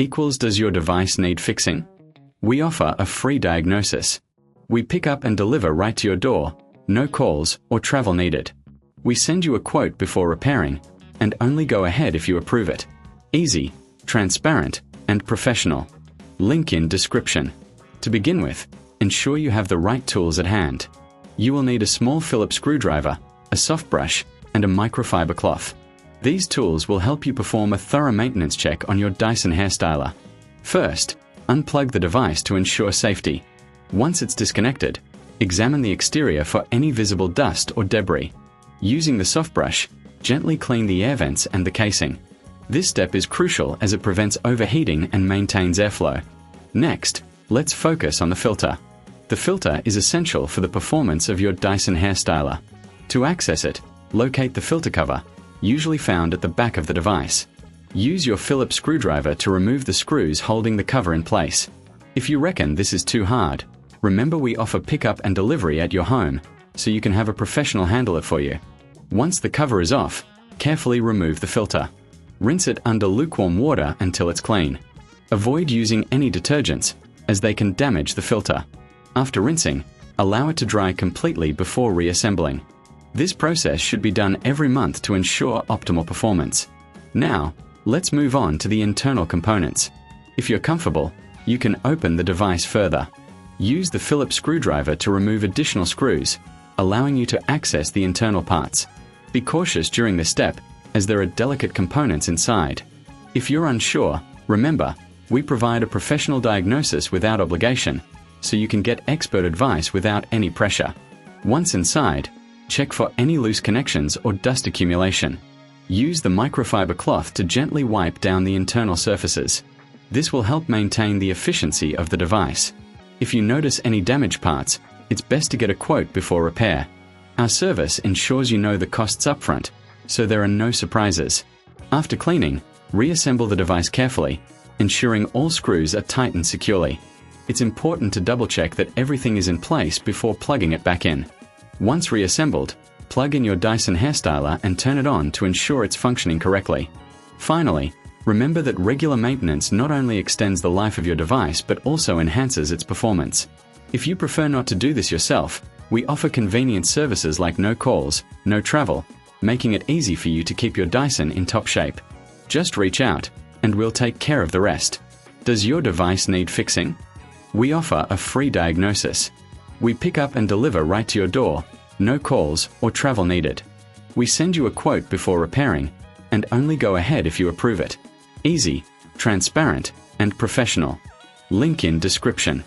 equals does your device need fixing? We offer a free diagnosis. We pick up and deliver right to your door, no calls or travel needed. We send you a quote before repairing, and only go ahead if you approve it. Easy, transparent, and professional. Link in description. To begin with, ensure you have the right tools at hand. You will need a small Phillips screwdriver, a soft brush, and a microfiber cloth. These tools will help you perform a thorough maintenance check on your Dyson hairstyler. First, unplug the device to ensure safety. Once it's disconnected, examine the exterior for any visible dust or debris. Using the soft brush, gently clean the air vents and the casing. This step is crucial as it prevents overheating and maintains airflow. Next, let's focus on the filter. The filter is essential for the performance of your Dyson hairstyler. To access it, locate the filter cover, usually found at the back of the device. Use your Phillips screwdriver to remove the screws holding the cover in place. If you reckon this is too hard, remember we offer pickup and delivery at your home, so you can have a professional handle it for you. Once the cover is off, carefully remove the filter. Rinse it under lukewarm water until it's clean. Avoid using any detergents, as they can damage the filter. After rinsing, allow it to dry completely before reassembling. This process should be done every month to ensure optimal performance. Now, let's move on to the internal components. If you're comfortable, you can open the device further. Use the Phillips screwdriver to remove additional screws, allowing you to access the internal parts. Be cautious during this step, as there are delicate components inside. If you're unsure, remember, we provide a professional diagnosis without obligation, so you can get expert advice without any pressure. Once inside, check for any loose connections or dust accumulation. Use the microfiber cloth to gently wipe down the internal surfaces. This will help maintain the efficiency of the device. If you notice any damaged parts, it's best to get a quote before repair. Our service ensures you know the costs upfront, so there are no surprises. After cleaning, reassemble the device carefully, ensuring all screws are tightened securely. It's important to double-check that everything is in place before plugging it back in. Once reassembled, plug in your Dyson hairstyler and turn it on to ensure it's functioning correctly. Finally, remember that regular maintenance not only extends the life of your device but also enhances its performance. If you prefer not to do this yourself, we offer convenient services like no calls, no travel, making it easy for you to keep your Dyson in top shape. Just reach out, and we'll take care of the rest. Does your device need fixing? We offer a free diagnosis. We pick up and deliver right to your door, no calls or travel needed. We send you a quote before repairing, and only go ahead if you approve it. Easy, transparent, and professional. Link in description.